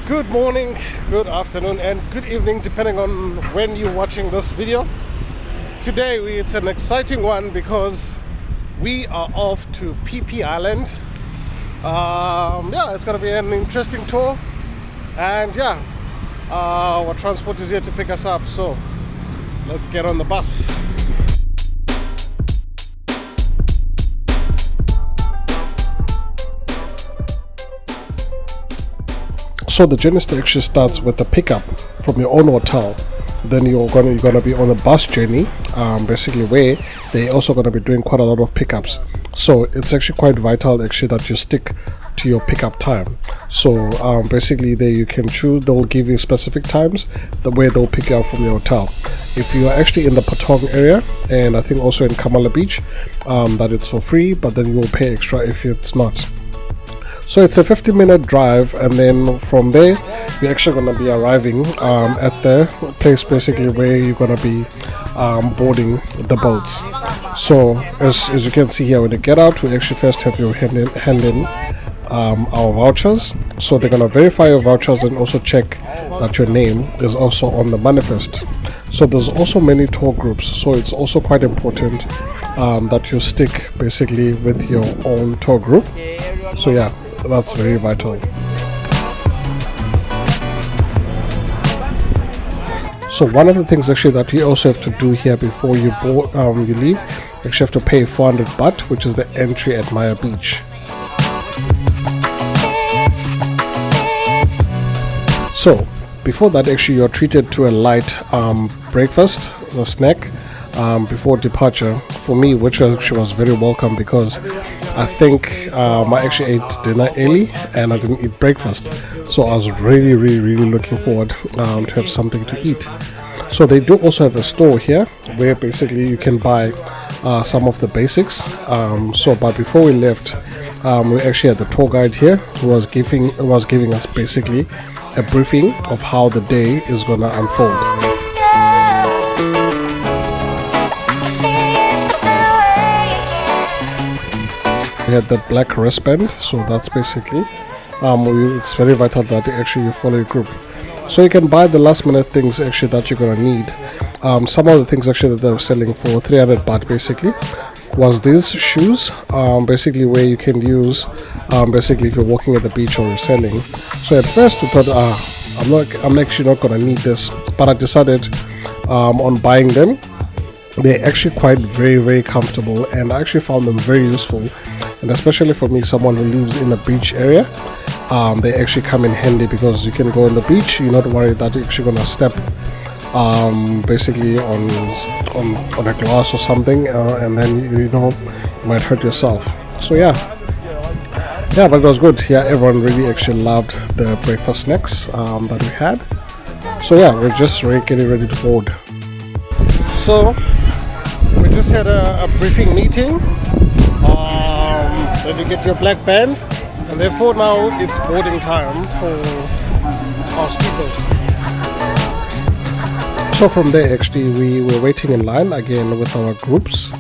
Good morning, good afternoon, and good evening, depending on when you're watching this video. Today it's an exciting one because we are off to Phi Phi Island. It's gonna be an interesting tour, and our transport is here to pick us up, so let's get on the bus. So the journey actually starts with the pickup from your own hotel. Then you're gonna be on a bus journey, basically where they're also gonna be doing quite a lot of pickups. So it's actually quite vital actually that you stick to your pickup time. So basically there you can choose. They'll give you specific times the way they'll pick you up from your hotel. If you are actually in the Patong area, and I think also in Kamala Beach, that it's for free, but then you will pay extra if it's not. So it's a 50-minute drive, and then from there we're actually going to be arriving at the place basically where you're going to be boarding the boats. So as you can see here, when you get out, we actually first have you hand in our vouchers. So they're going to verify your vouchers and also check that your name is also on the manifest. So there's also many tour groups, so it's also quite important that you stick basically with your own tour group. So yeah, that's very vital. So one of the things actually that you also have to do here before you leave, you actually have to pay 400 baht, which is the entry at Maya Beach. So before that, actually you're treated to a light breakfast, a snack, before departure. For me, which actually was very welcome, because I think I actually ate dinner early and I didn't eat breakfast, so I was really looking forward to have something to eat. So they do also have a store here where basically you can buy some of the basics. But before we left, we actually had the tour guide here who was giving us basically a briefing of how the day is gonna unfold. We had the black wristband, so that's basically it's very vital that actually you follow your group. So you can buy the last minute things actually that you're gonna need. Some of the things actually that they were selling for 300 baht basically was these shoes, basically where you can use basically if you're walking at the beach or you're sailing. So at first we thought I'm actually not gonna need this, but I decided on buying them. They're actually quite very comfortable, and I actually found them very useful, and especially for me, someone who lives in a beach area, they actually come in handy because you can go on the beach, you're not worried that you're actually gonna step basically on a glass or something, and then you might hurt yourself. So but it was good. Everyone really actually loved the breakfast snacks that we had. So we're just getting ready to board. So we just had a briefing meeting. Then you get your black band, and therefore now it's boarding time for our speedboat. So from there actually we were waiting in line again with our groups.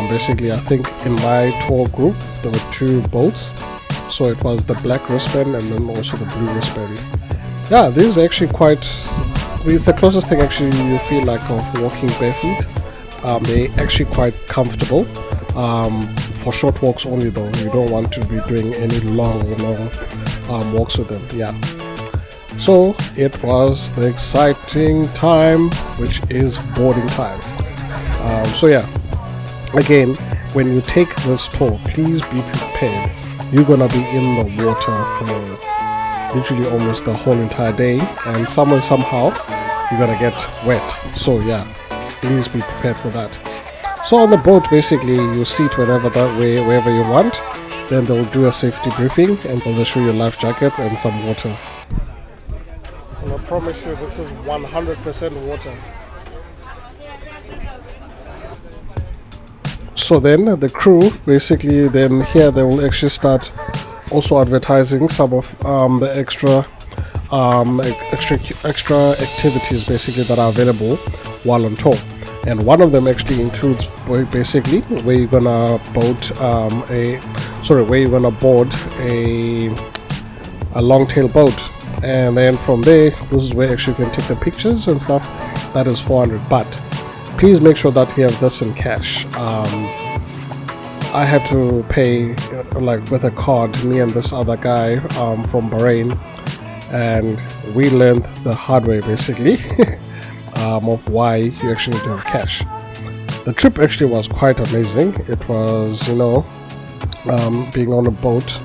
Basically I think in my tour group there were 2 boats. So it was the black wristband and then also the blue wristband. This is actually it's the closest thing actually you feel like of walking barefoot. They're actually quite comfortable. For short walks only though, you don't want to be doing any long walks with them. So it was the exciting time, which is boarding time. Again, when you take this tour, please be prepared. You're gonna be in the water for literally almost the whole entire day, and somehow you're gonna get wet. So please be prepared for that. So on the boat basically you sit wherever you want, then they'll do a safety briefing and they'll show you life jackets and some water. And I promise you this is 100% water. So then the crew basically here they will actually start also advertising some of the extra activities basically that are available while on tour. And one of them actually includes basically where you're gonna board a longtail boat. and then from there, this is where actually you can take the pictures and stuff. That is 400, but please make sure that you have this in cash. I had to pay like with a card, me and this other guy from Bahrain, and we learned the hard way basically of why you actually need to have cash. The trip actually was quite amazing. It was, being on a boat.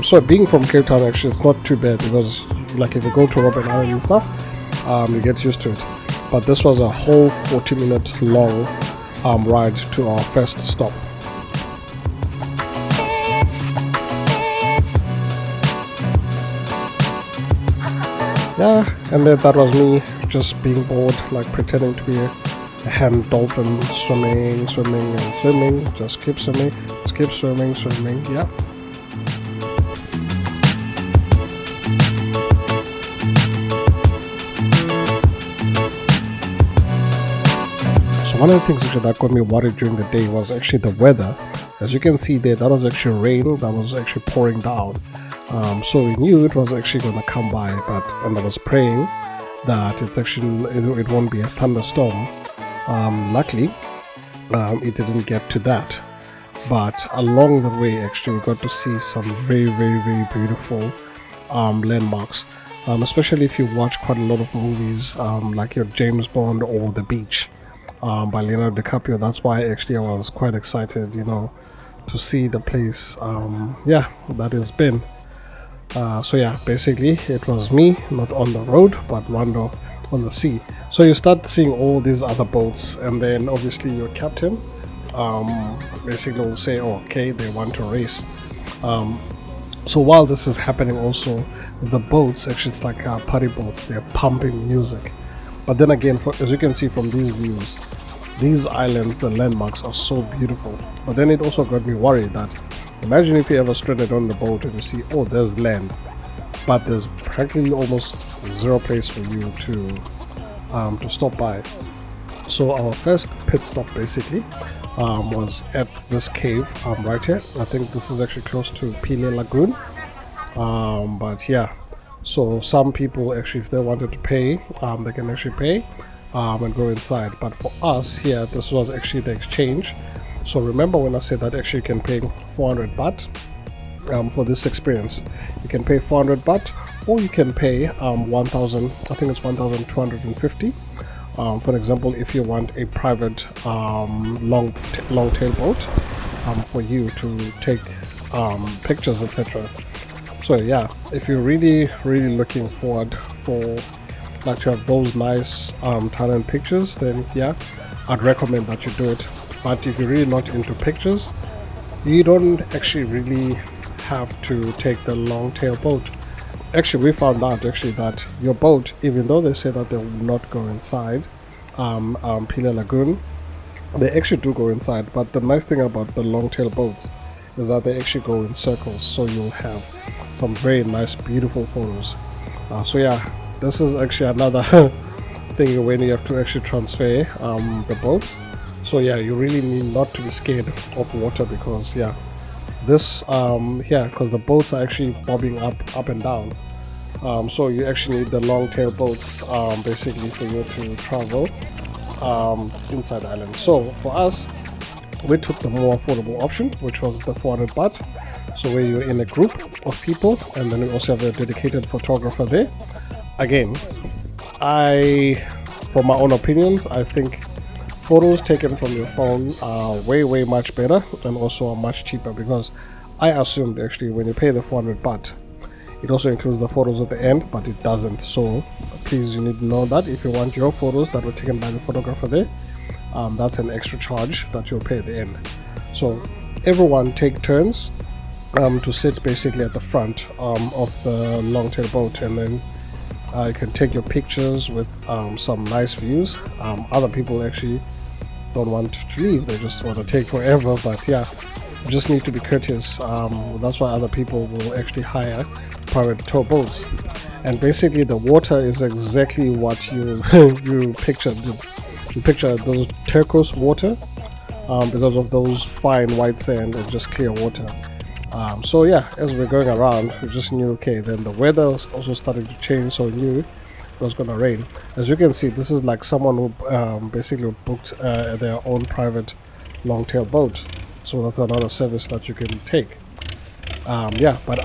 So being from Cape Town, actually it's not too bad, because like if you go to Robben Island and stuff, you get used to it. But this was a whole 40-minute long ride to our first stop. Yeah, and then that was me just being bored, like pretending to be a hand dolphin, swimming, just keep swimming, yeah. So one of the things actually that got me worried during the day was actually the weather. As you can see there, that was actually rain that was actually pouring down. So we knew it was actually going to come by, and I was praying that it won't be a thunderstorm. Luckily, it didn't get to that. But along the way, actually, we got to see some very, very, very beautiful landmarks. Especially if you watch quite a lot of movies, like your James Bond or The Beach by Leonardo DiCaprio. That's why actually I was quite excited, to see the place. That has been. So yeah, basically it was me, not on the road, but Rando on the sea. So you start seeing all these other boats, and then obviously your captain basically will say, oh, okay, they want to race. So while this is happening also, the boats, actually it's like party boats, they're pumping music. But then again, as you can see from these views, these islands, the landmarks are so beautiful. But then it also got me worried that, imagine if you ever stranded on the boat and you see, oh, there's land, but there's practically almost zero place for you to stop by. So our first pit stop basically was at this cave right here. I think this is actually close to Pileh Lagoon. But yeah, so some people actually, if they wanted to pay, they can actually pay and go inside. But for us here, this was actually the exchange. So remember when I said that actually you can pay 400 baht for this experience. You can pay 400 baht, or you can pay 1,000, I think it's 1,250. For example, if you want a private long-tail boat for you to take pictures, etc. So yeah, if you're really looking forward for like to have those nice Thailand pictures, then yeah, I'd recommend that you do it. But if you're really not into pictures, you don't actually really have to take the long-tail boat. Actually, we found out actually that your boat, even though they say that they will not go inside Pileh Lagoon, they actually do go inside. But the nice thing about the long-tail boats is that they actually go in circles, so you'll have some very nice, beautiful photos. So yeah, this is actually another thing when you have to actually transfer the boats. So yeah, you really need not to be scared of water, because yeah, this because the boats are actually bobbing up and down. So you actually need the long tail boats basically for you to travel inside the island. So for us, we took the more affordable option, which was the 400 baht. So where you're in a group of people, and then we also have a dedicated photographer there. Again, from my own opinions, I think photos taken from your phone are way much better, and also are much cheaper, because I assumed actually when you pay the 400 baht, it also includes the photos at the end, but it doesn't. So please, you need to know that if you want your photos that were taken by the photographer there, that's an extra charge that you'll pay at the end. So everyone take turns to sit basically at the front of the long-tail boat, and then you can take your pictures with some nice views. Other people actually don't want to leave, they just want to take forever, but yeah, you just need to be courteous. That's why other people will actually hire private tow boats. And basically the water is exactly what you you picture those turquoise water, because of those fine white sand and just clear water. So yeah, as we're going around, we just knew, okay, then the weather was also starting to change, so we knew it was gonna rain. As you can see, this is like someone who basically booked their own private longtail boat. So that's another service that you can take. Yeah, but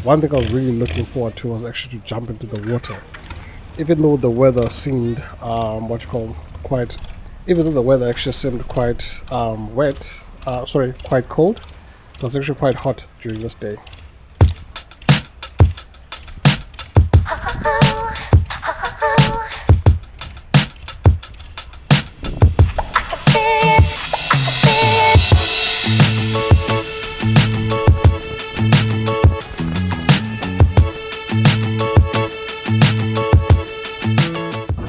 one thing I was really looking forward to was actually to jump into the water. Even though the weather seemed even though the weather actually seemed quite quite cold, it was actually quite hot during this day.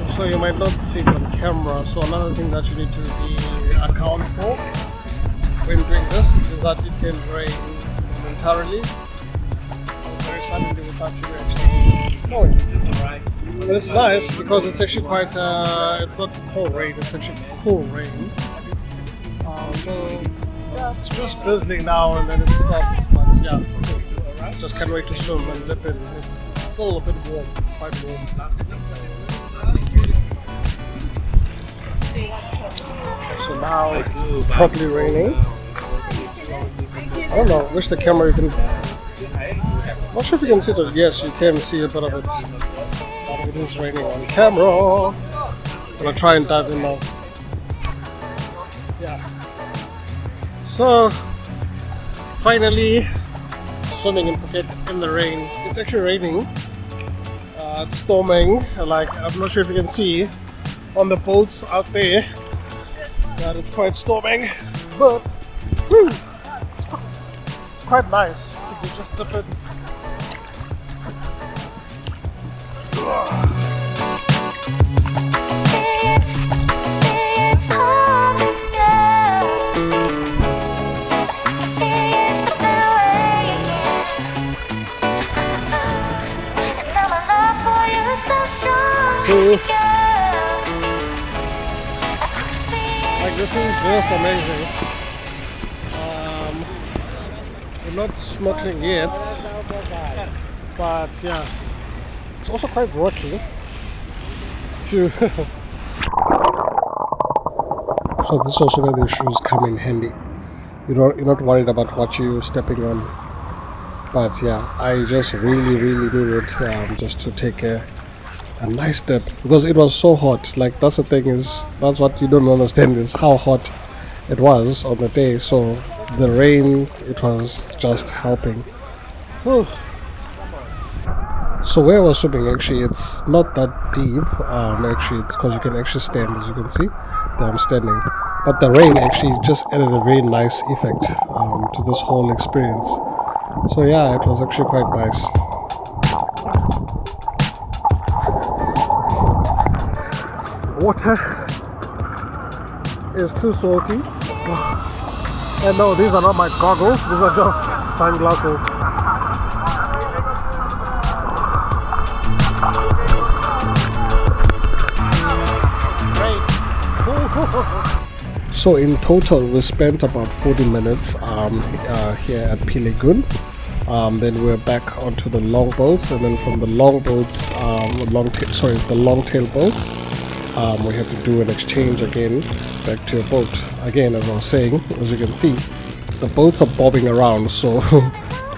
So you might not see it on camera, so another thing that you need to be account for when doing this is that it can rain momentarily or very suddenly without you actually knowing. But it's nice because it's actually quite, it's not cold rain, it's actually cool rain. So yeah, it's just drizzling now and then it stops, but yeah, cool. Just can't wait to swim and dip in. It's still a bit warm, quite warm. So now it's probably raining. I don't know, wish the camera you can... I'm not sure if you can see it. Yes, you can see a bit of it. But it is raining on camera. I'm gonna try and dive in now. Yeah. So, finally, swimming in Phuket in the rain. It's actually raining. It's storming. Like, I'm not sure if you can see on the boats out there that it's quite storming, but whew, it's quite nice. I think you just dip in. Like, this is just amazing. We're not snorkeling yet, but yeah, it's also quite rocky too. So this is also where the shoes come in handy. You're not worried about what you're stepping on. But yeah, I just really needed just to take a nice step because it was so hot. Like, that's the thing, is that's what you don't understand, is how hot it was on the day. So the rain, it was just helping. Whew. So where I was swimming, actually it's not that deep. Actually it's because you can actually stand, as you can see that I'm standing, but the rain actually just added a very nice effect to this whole experience. So yeah, it was actually quite nice. Water is too salty. And no, these are not my goggles, these are just sunglasses. So in total we spent about 40 minutes here at Lagoon. Then we're back onto the longboats, and then from the longboats, the longtail boats, we have to do an exchange again back to a boat. Again, as I was saying, as you can see, the boats are bobbing around. So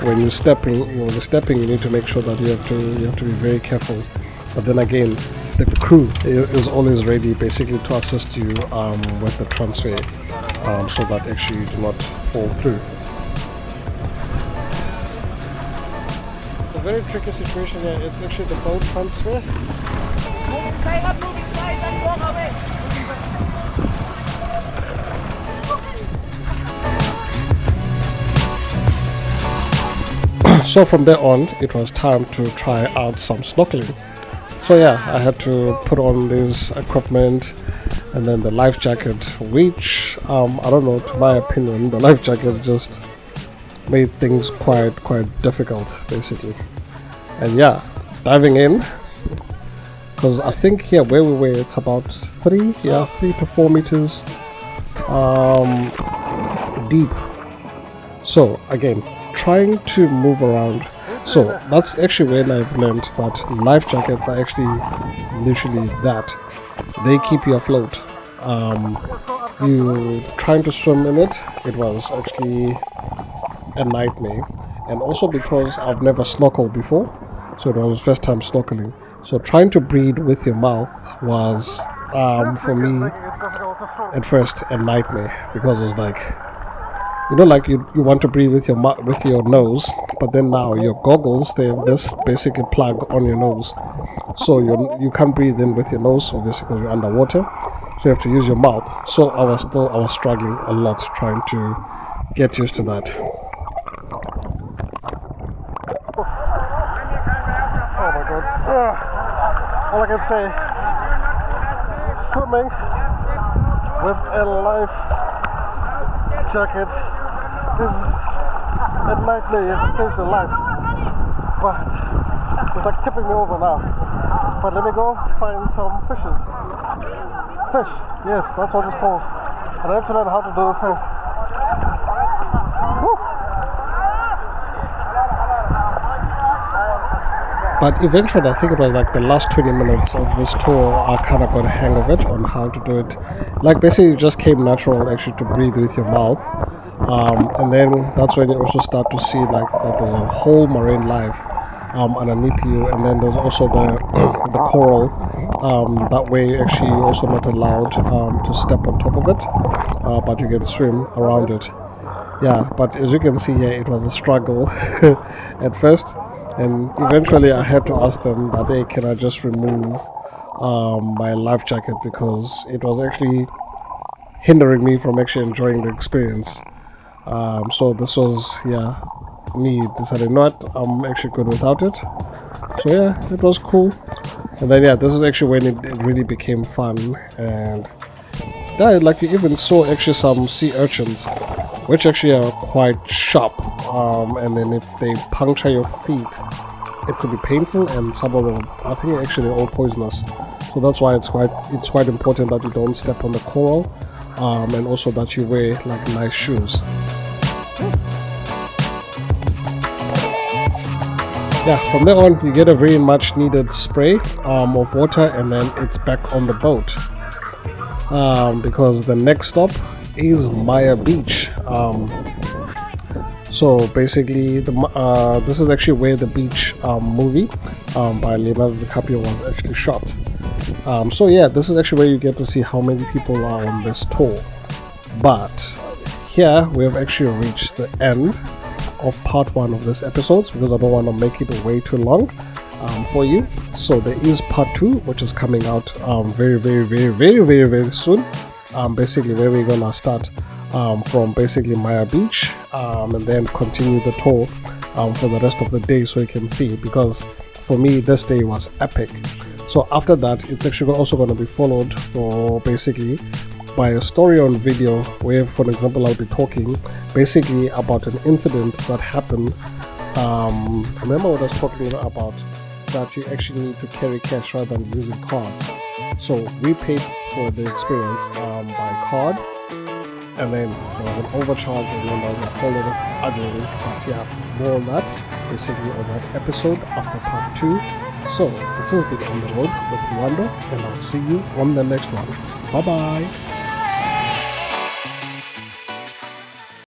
when you're stepping, you need to make sure that you have to be very careful. But then again, the crew is always ready, basically, to assist you with the transfer, so that actually you do not fall through. A very tricky situation here. It's actually the boat transfer. So from there on, it was time to try out some snorkeling. So yeah, I had to put on this equipment and then the life jacket, which I don't know, to my opinion, the life jacket just made things quite difficult, basically. And yeah, diving in, because I think here where we were, it's about 3 to 4 meters deep. So again, trying to move around. So that's actually when I've learned that life jackets are actually literally that. They keep you afloat. You trying to swim in it, it was actually a nightmare. And also because I've never snorkeled before, so it was first time snorkeling. So trying to breathe with your mouth was, for me, at first a nightmare, because it was like, like you want to breathe with your nose, but then now your goggles, they have this basically plug on your nose, so you can't breathe in with your nose, obviously, because you're underwater. So you have to use your mouth. So I was struggling a lot trying to get used to that. Oh my god! All I can say, swimming with a life jacket is a nightmare. Yes, it saves your life, but it's like tipping me over now. But let me go find some fishes. Fish, yes, that's what it's called. And I have to learn how to do the thing. Woo. But eventually, I think it was like the last 20 minutes of this tour, I kind of got a hang of it on how to do it. Like basically, it just came natural actually to breathe with your mouth. And then that's when you also start to see like that there's a whole marine life underneath you, and then there's also the coral. That way, actually, you're also not allowed to step on top of it, but you can swim around it. Yeah, but as you can see here, it was a struggle at first, and eventually I had to ask them that, hey, can I just remove my life jacket, because it was actually hindering me from actually enjoying the experience. So this was, me decided not, I'm actually good without it. So yeah, it was cool. And then this is actually when it really became fun. And like you even saw actually some sea urchins, which actually are quite sharp. And then if they puncture your feet, it could be painful, and some of them, I think actually they're all poisonous. So that's why it's quite important that you don't step on the coral, and also that you wear like nice shoes. Yeah, from there on you get a very much needed spray of water, and then it's back on the boat, because the next stop is Maya Beach. So basically, this is actually where the beach movie by Leonardo DiCaprio was actually shot. So yeah, this is actually where you get to see how many people are on this tour. But here we have actually reached the end of part 1 of this episode, because I don't want to make it way too long for you. So there is part 2, which is coming out very, very, very, very, very, very soon. Basically where we're gonna start from basically Maya Beach, and then continue the tour for the rest of the day, so you can see, because for me this day was epic. So after that, it's actually also going to be followed for basically by a story on video, where, for example, I'll be talking basically about an incident that happened. Remember what I was talking about, that you actually need to carry cash rather than using cards. So we paid for the experience by card, and then there was an overcharge, and then there was a whole lot of other, but yeah, more on that basically on that episode after part 2. So this has been On the Road with Wando, and I'll see you on the next one. Bye bye.